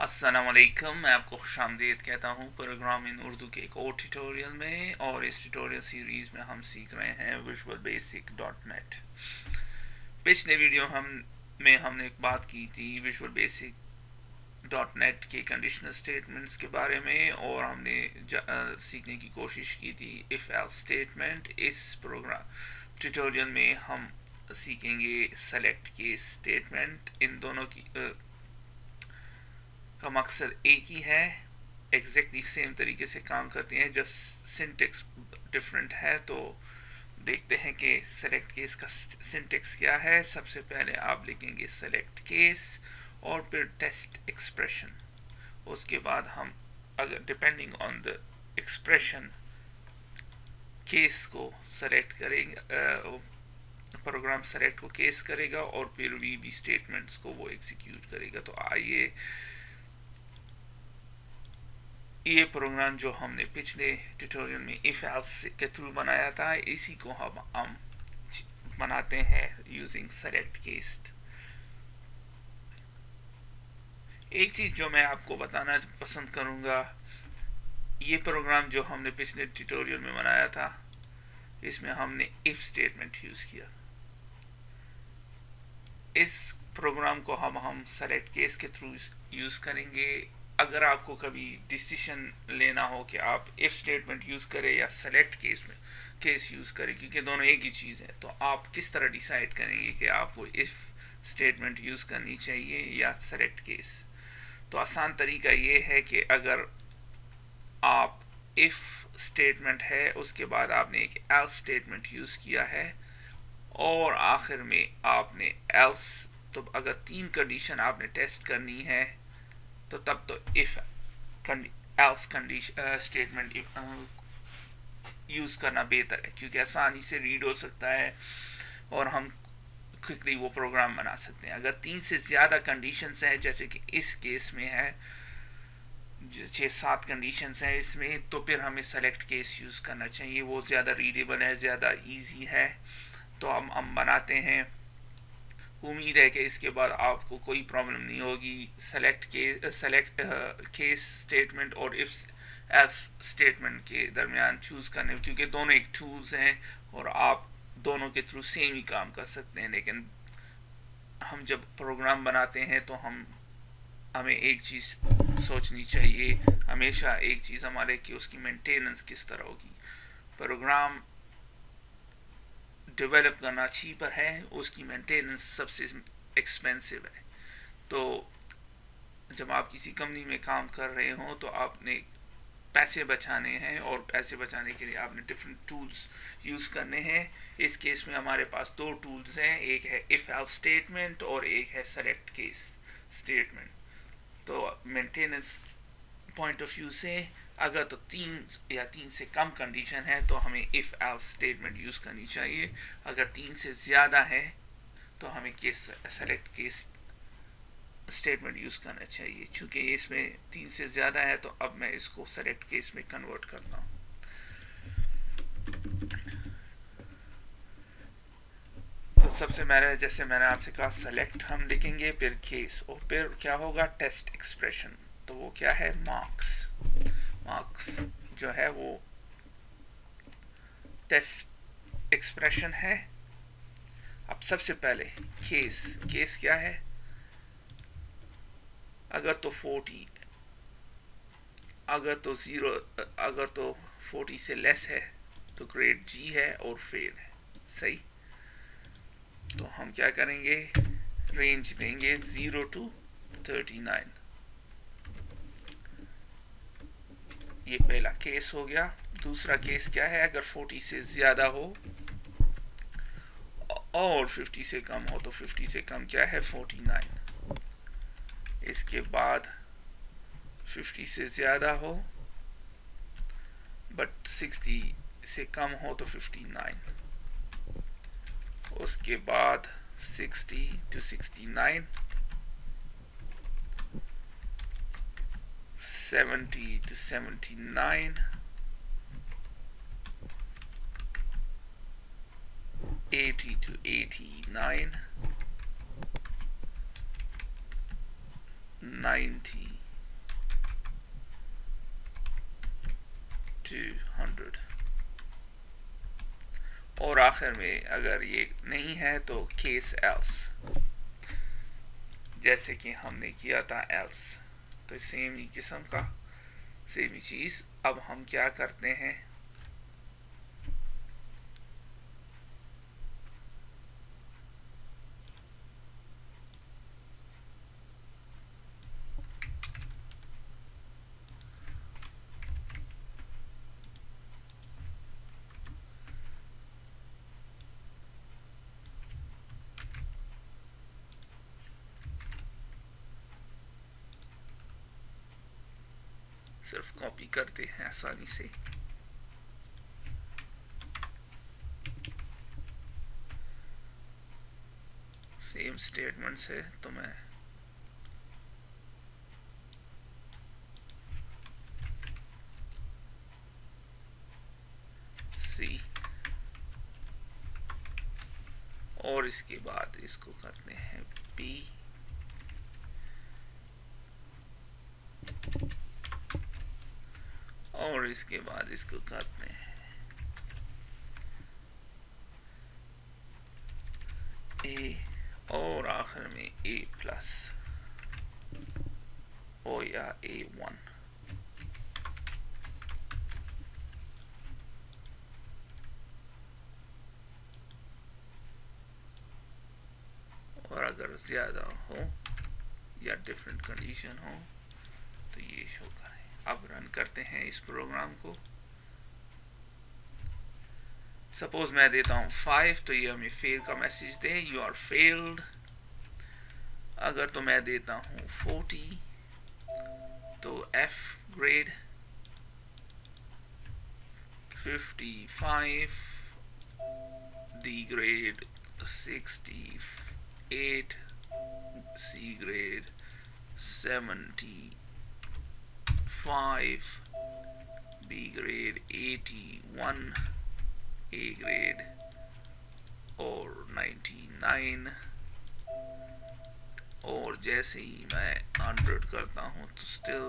अस्सलाम वालेकुम। मैं आपको खुशामदीद कहता हूँ प्रोग्राम इन उर्दू के एक और ट्यूटोरियल में। और इस ट्यूटोरियल सीरीज़ में हम सीख रहे हैं विजुअल बेसिक डॉट नेट। पिछले वीडियो में हमने एक बात की थी विजुअल बेसिक डॉट नेट के कंडीशनल स्टेटमेंट्स के बारे में, और हमने सीखने की कोशिश की थी इफ़ एल्स स्टेटमेंट। इस प्रोग्राम ट्यूटोरियल में हम सीखेंगे सेलेक्ट केस स्टेटमेंट। इन दोनों की का मकसद एक ही है, एग्जैक्टली सेम तरीके से काम करते हैं। जब सिंटेक्स डिफरेंट है तो देखते हैं कि सेलेक्ट केस का सिंटेक्स क्या है। सबसे पहले आप लिखेंगे सेलेक्ट केस और फिर टेस्ट एक्सप्रेशन। उसके बाद हम अगर depending on the expression case को सेलेक्ट करेंगे, प्रोग्राम सेलेक्ट को केस करेगा और फिर वी स्टेटमेंट्स को वो एग्जीक्यूट करेगा। तो आइए, ये प्रोग्राम जो हमने पिछले ट्यूटोरियल में इफ एल्स के थ्रू बनाया था, इसी को हम बनाते हैं यूजिंग सेलेक्ट केस। एक चीज जो मैं आपको बताना पसंद करूंगा, ये प्रोग्राम जो हमने पिछले ट्यूटोरियल में बनाया था, इसमें हमने इफ स्टेटमेंट यूज किया। इस प्रोग्राम को हम सेलेक्ट केस के थ्रू यूज करेंगे। अगर आपको कभी डिसीजन लेना हो कि आप इफ स्टेटमेंट यूज करें या सेलेक्ट केस यूज करें, क्योंकि दोनों एक ही चीज है, तो आप किस तरह डिसाइड करेंगे कि आपको इफ स्टेटमेंट यूज करनी चाहिए या सेलेक्ट केस। तो आसान तरीका ये है कि अगर आप इफ स्टेटमेंट है, उसके बाद आपने एक एल्स स्टेटमेंट यूज किया है और आखिर में आपने एल्स, तो अगर 3 कंडीशन आपने टेस्ट करनी है तो तब तो if else condition statement use करना बेहतर है, क्योंकि आसानी से रीड हो सकता है और हम क्विकली वो प्रोग्राम बना सकते हैं। अगर 3 से ज्यादा कंडीशंस है, जैसे कि इस केस में है 6-7 कंडीशंस हैं इसमें, तो फिर हमें सेलेक्ट केस यूज करना चाहिए। वो ज्यादा रीडेबल है, ज्यादा इजी है। तो हम बनाते हैं। उम्मीद है कि इसके बाद आपको कोई प्रॉब्लम नहीं होगी सेलेक्ट केस स्टेटमेंट और इफ एल्स स्टेटमेंट के दरमियान चूज करने में, क्योंकि दोनों एक टूल्स हैं और आप दोनों के थ्रू सेम ही काम कर सकते हैं। लेकिन हम जब प्रोग्राम बनाते हैं तो हमें एक चीज सोचनी चाहिए हमेशा, एक चीज हमारे कि उसकी मेंटेनेंस किस तरह होगी। प्रोग्राम डेवलप करना चीपर है, उसकी मेंटेनेंस सबसे एक्सपेंसिव है। तो जब आप किसी कंपनी में काम कर रहे हो तो आपने पैसे बचाने हैं, और पैसे बचाने के लिए आपने डिफरेंट टूल्स यूज करने हैं। इस केस में हमारे पास 2 टूल्स हैं, एक है इफ एल्स स्टेटमेंट और एक है सेलेक्ट केस स्टेटमेंट। तो मेंटेनेंस पॉइंट ऑफ व्यू से अगर तो 3 या 3 से कम कंडीशन है तो हमें इफ एल्स स्टेटमेंट यूज करनी चाहिए। अगर 3 से ज्यादा है तो हमें सेलेक्ट केस स्टेटमेंट यूज करना चाहिए। चूंकि इसमें 3 से ज्यादा है तो अब मैं इसको सेलेक्ट केस में कन्वर्ट करता हूँ। तो सबसे पहले, जैसे मैंने आपसे कहा, सेलेक्ट हम लिखेंगे, फिर केस, और फिर क्या होगा टेस्ट एक्सप्रेशन। तो वो क्या है, मार्क्स जो है वो टेस्ट एक्सप्रेशन है। अब सबसे पहले केस क्या है, अगर तो 40, अगर तो 0, अगर तो 40 से लेस है तो ग्रेड जी है और फेल है। सही। तो हम क्या करेंगे, रेंज देंगे 0 to 39। ये पहला केस हो गया। दूसरा केस क्या है, अगर 40 से ज्यादा हो और 50 से कम हो, तो 50 से कम क्या है, 49। इसके बाद 50 से ज्यादा हो बट 60 से कम हो तो 59। उसके बाद 60 to 69, 70 to 79, 80 to 89, 90 200 और आखिर में अगर ये नहीं है तो केस एल्स, जैसे कि हमने किया था एल्स। तो सेम ही किस्म का सेम ही चीज़ अब हम क्या करते हैं, सिर्फ कॉपी करते हैं आसानी से। सेम स्टेटमेंट्स है तो मैं सी और इसके बाद इसको करते हैं बी और इसके बाद इसको करते हैं ए और आखिर में ए प्लस ओ या A1। और अगर ज़्यादा हो या डिफरेंट कंडीशन हो तो ये शो करें। अब रन करते हैं इस प्रोग्राम को। सपोज मैं देता हूँ 5 तो ये हमें फेल का मैसेज दे, यू आर फेल्ड। अगर तो मैं देता हूँ 40 तो F grade, 55 D grade, 68 C grade, 75 B grade, 81 A grade और 99। और जैसे ही मैं 100 करता हूँ तो स्टिल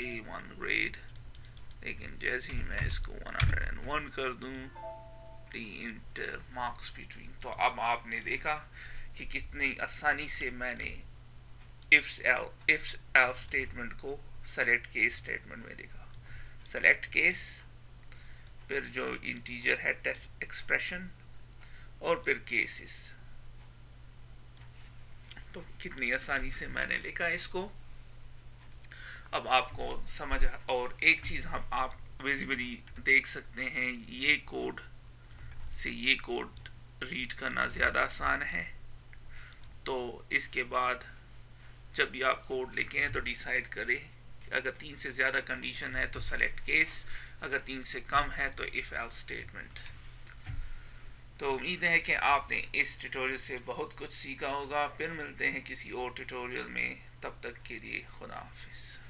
A1 ग्रेड, लेकिन जैसे ही मैं इसको 101 कर दूँ इंटर मार्क्स बिटवीन। तो अब आपने देखा कि कितनी आसानी से मैंने इफ एल स्टेटमेंट को सेलेक्ट केस स्टेटमेंट में देखा। सेलेक्ट केस, फिर जो इंटीजर है टेस्ट एक्सप्रेशन और फिर केसेस। तो कितनी आसानी से मैंने लिखा इसको। अब आपको समझ, और एक चीज़ हम आप विजिबली देख सकते हैं, ये कोड से ये कोड रीड करना ज़्यादा आसान है। तो इसके बाद जब भी आप कोड लिखें तो डिसाइड करें, अगर 3 से ज़्यादा कंडीशन है तो सेलेक्ट केस, अगर 3 से कम है तो इफ एल्स स्टेटमेंट। तो उम्मीद है कि आपने इस ट्यूटोरियल से बहुत कुछ सीखा होगा। फिर मिलते हैं किसी और ट्यूटोरियल में, तब तक के लिए खुदा हाफिज़।